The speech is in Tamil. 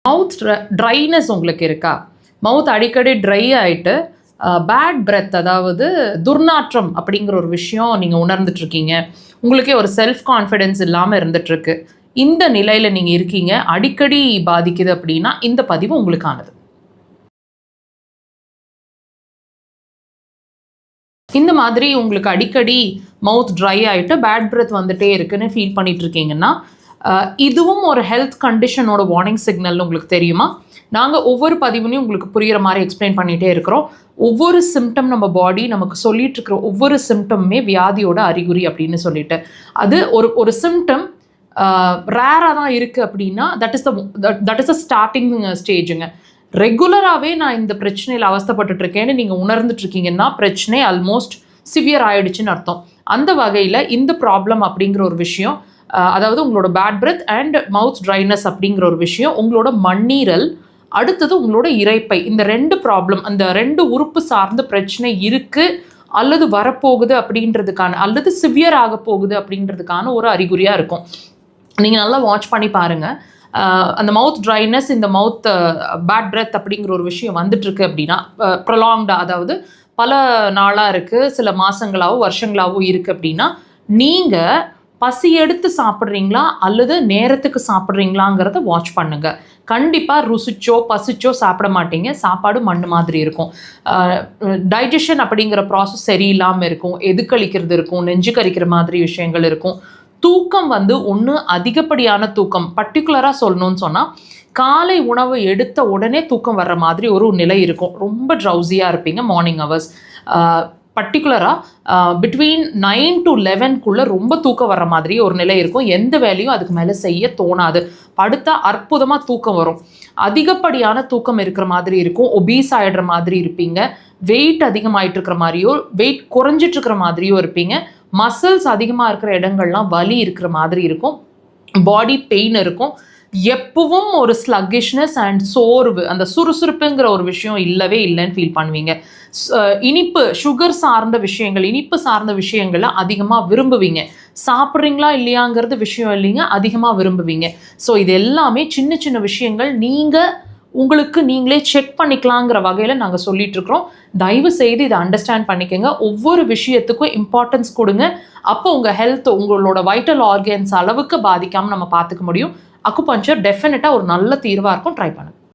மவுத் ட்ரைனஸ் உங்களுக்கு இருக்கா? மவுத் அடிக்கடி ட்ரை ஆகிட்டு பேட் பிரெத், அதாவது துர்நாற்றம் அப்படிங்கிற ஒரு விஷயம் நீங்கள் உணர்ந்துட்டுருக்கீங்க. உங்களுக்கே ஒரு செல்ஃப் கான்ஃபிடென்ஸ் இல்லாமல் இருந்துகிட்ருக்கு. இந்த நிலையில் நீங்கள் இருக்கீங்க, அடிக்கடி பாதிக்குது அப்படின்னா இந்த பதிவு உங்களுக்கானது. இந்த மாதிரி உங்களுக்கு அடிக்கடி மவுத் ட்ரை ஆகிட்டு பேட் பிரெத் வந்துட்டே இருக்குன்னு ஃபீல் பண்ணிட்டு இருக்கீங்கன்னா இதுவும் ஒரு ஹெல்த் கண்டிஷனோட வார்னிங் சிக்னல்னு உங்களுக்கு தெரியுமா? நாங்கள் ஒவ்வொரு பதிவுலையும் உங்களுக்கு புரிகிற மாதிரி எக்ஸ்பிளைன் பண்ணிகிட்டே இருக்கிறோம். ஒவ்வொரு சிம்டம் நம்ம பாடி நமக்கு சொல்லிட்டு இருக்கிற ஒவ்வொரு சிம்டமுமே வியாதியோட அறிகுறி அப்படின்னு சொல்லிட்டு, அது ஒரு சிம்டம் ரேராக தான் இருக்குது அப்படின்னா தட் இஸ் த ஸ்டார்டிங் ஸ்டேஜுங்க. ரெகுலராகவே நான் இந்த பிரச்சனையில் அவஸ்தப்பட்டுருக்கேன்னு நீங்கள் உணர்ந்துட்டுருக்கீங்கன்னா பிரச்சனை ஆல்மோஸ்ட் சிவியர் ஆகிடுச்சின்னு அர்த்தம். அந்த வகையில் இந்த ப்ராப்ளம் அப்படிங்கிற ஒரு விஷயம், அதாவது உங்களோட bad breath and mouth dryness அப்படிங்கிற ஒரு விஷயம், உங்களோட மண்ணீரல், அடுத்தது உங்களோட இரைப்பை, இந்த 2 ப்ராப்ளம், அந்த 2 உறுப்பு சார்ந்த பிரச்சனை இருக்குது அல்லது வரப்போகுது அப்படின்றதுக்கான, அல்லது சிவியர் ஆக போகுது அப்படின்றதுக்கான ஒரு அறிகுறியாக இருக்கும். நீங்கள் நல்லா வாட்ச் பண்ணி பாருங்கள். அந்த மவுத் ட்ரைனஸ், இந்த மவுத் பேட் பிரெத் அப்படிங்கிற ஒரு விஷயம் வந்துட்டுருக்கு அப்படின்னா ப்ரொலாங்டாக, அதாவது பல நாளாக இருக்குது, சில மாதங்களாகவும் வருஷங்களாகவும் இருக்குது அப்படின்னா நீங்கள் பசி எடுத்து சாப்பிட்றீங்களா அல்லது நேரத்துக்கு சாப்பிட்றீங்களாங்கிறத வாட்ச் பண்ணுங்கள். கண்டிப்பாக ருசிச்சோ பசிச்சோ சாப்பிட மாட்டீங்க. சாப்பாடு மண் மாதிரி இருக்கும். டைஜஷன் அப்படிங்கிற ப்ராசஸ் சரியில்லாமல் இருக்கும். எதுக்களிக்கிறது இருக்கும், நெஞ்சு கரிக்கிற மாதிரி விஷயங்கள் இருக்கும். தூக்கம் ஒன்று அதிகப்படியான தூக்கம், பர்டிகுலராக சொல்லணும்னு சொன்னால் காலை உணவு எடுத்த உடனே தூக்கம் வர்ற மாதிரி ஒரு நிலை இருக்கும். ரொம்ப ட்ரௌசியாக இருப்பீங்க மார்னிங் ஹவர்ஸ். பர்டிகுலராக பிட்வீன் 9 to 11 ரொம்ப தூக்கம் வர்ற மாதிரி ஒரு நிலை இருக்கும். எந்த வேலையும் அதுக்கு மேலே செய்ய தோணாது. படுத்தா அற்புதமாக தூக்கம் வரும். அதிகப்படியான தூக்கம் இருக்கிற மாதிரி இருக்கும். ஒபீஸ் ஆகிடுற மாதிரி இருப்பீங்க. வெயிட் அதிகமாகிட்டு இருக்கிற மாதிரியோ வெயிட் குறைஞ்சிட்டு இருக்கிற மாதிரியோ இருப்பீங்க. மசில்ஸ் அதிகமாக இருக்கிற இடங்கள்லாம் வலி இருக்கிற மாதிரி இருக்கும். பாடி பெயின் இருக்கும். எப்பவும் ஒரு ஸ்லக்கிஷ்னஸ் அண்ட் சோர்வு, அந்த சுறுசுறுப்புங்கிற ஒரு விஷயம் இல்லவே இல்லைன்னு ஃபீல் பண்ணுவீங்க. இனிப்பு, சுகர் சார்ந்த விஷயங்கள், இனிப்பு சார்ந்த விஷயங்களை அதிகமாக விரும்புவீங்க. சாப்பிட்றீங்களா இல்லையாங்கிறது விஷயம் இல்லைங்க, அதிகமாக விரும்புவீங்க. ஸோ இது எல்லாமே சின்ன சின்ன விஷயங்கள் நீங்கள் உங்களுக்கு நீங்களே செக் பண்ணிக்கலாங்கிற வகையில் நாங்கள் சொல்லிகிட்ருக்குறோம். தயவு செய்து இதை அண்டர்ஸ்டாண்ட் பண்ணிக்கோங்க. ஒவ்வொரு விஷயத்துக்கும் இம்பார்ட்டன்ஸ் கொடுங்க. அப்போ உங்கள் ஹெல்த், உங்களோட வைட்டல் ஆர்கன்ஸ் அளவுக்கு பாதிக்காமல் நம்ம பார்த்துக்க முடியும். அக்குபஞ்சர் டெஃபினட்டாக ஒரு நல்ல தீர்வாக இருக்கும். ட்ரை பண்ணுங்கள்.